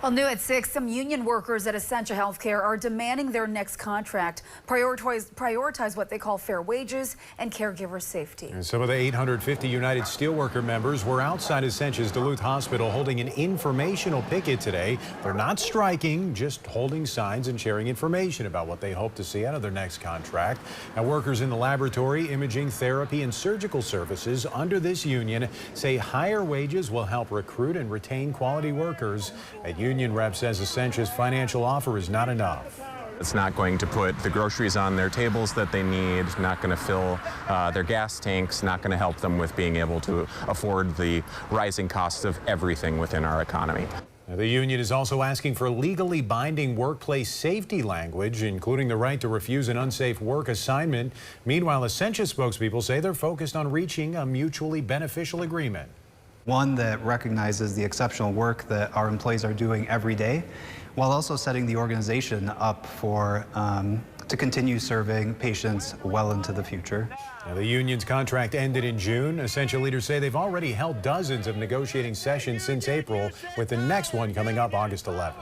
Well, new at 6, some union workers at Essentia Health are demanding their next contract prioritize what they call fair wages and caregiver safety. And some of the 850 United Steelworker members were outside Essentia's Duluth hospital holding an informational picket today. They're not striking, just holding signs and sharing information about what they hope to see out of their next contract. Now, workers in the laboratory, imaging, therapy, and surgical services under this union say higher wages will help recruit and retain quality workers. A union rep says Essentia's financial offer is not enough. It's not going to put the groceries on their tables that they need, not going to fill their gas tanks, not going to help them with being able to afford the rising costs of everything within our economy. Now, the union is also asking for legally binding workplace safety language, including the right to refuse an unsafe work assignment. Meanwhile, Essentia spokespeople say they're focused on reaching a mutually beneficial agreement. One that recognizes the exceptional work that our employees are doing every day, while also setting the organization up for to continue serving patients well into the future. Now, the union's contract ended in June. Essentia leaders say they've already held dozens of negotiating sessions since April, with the next one coming up August 11th.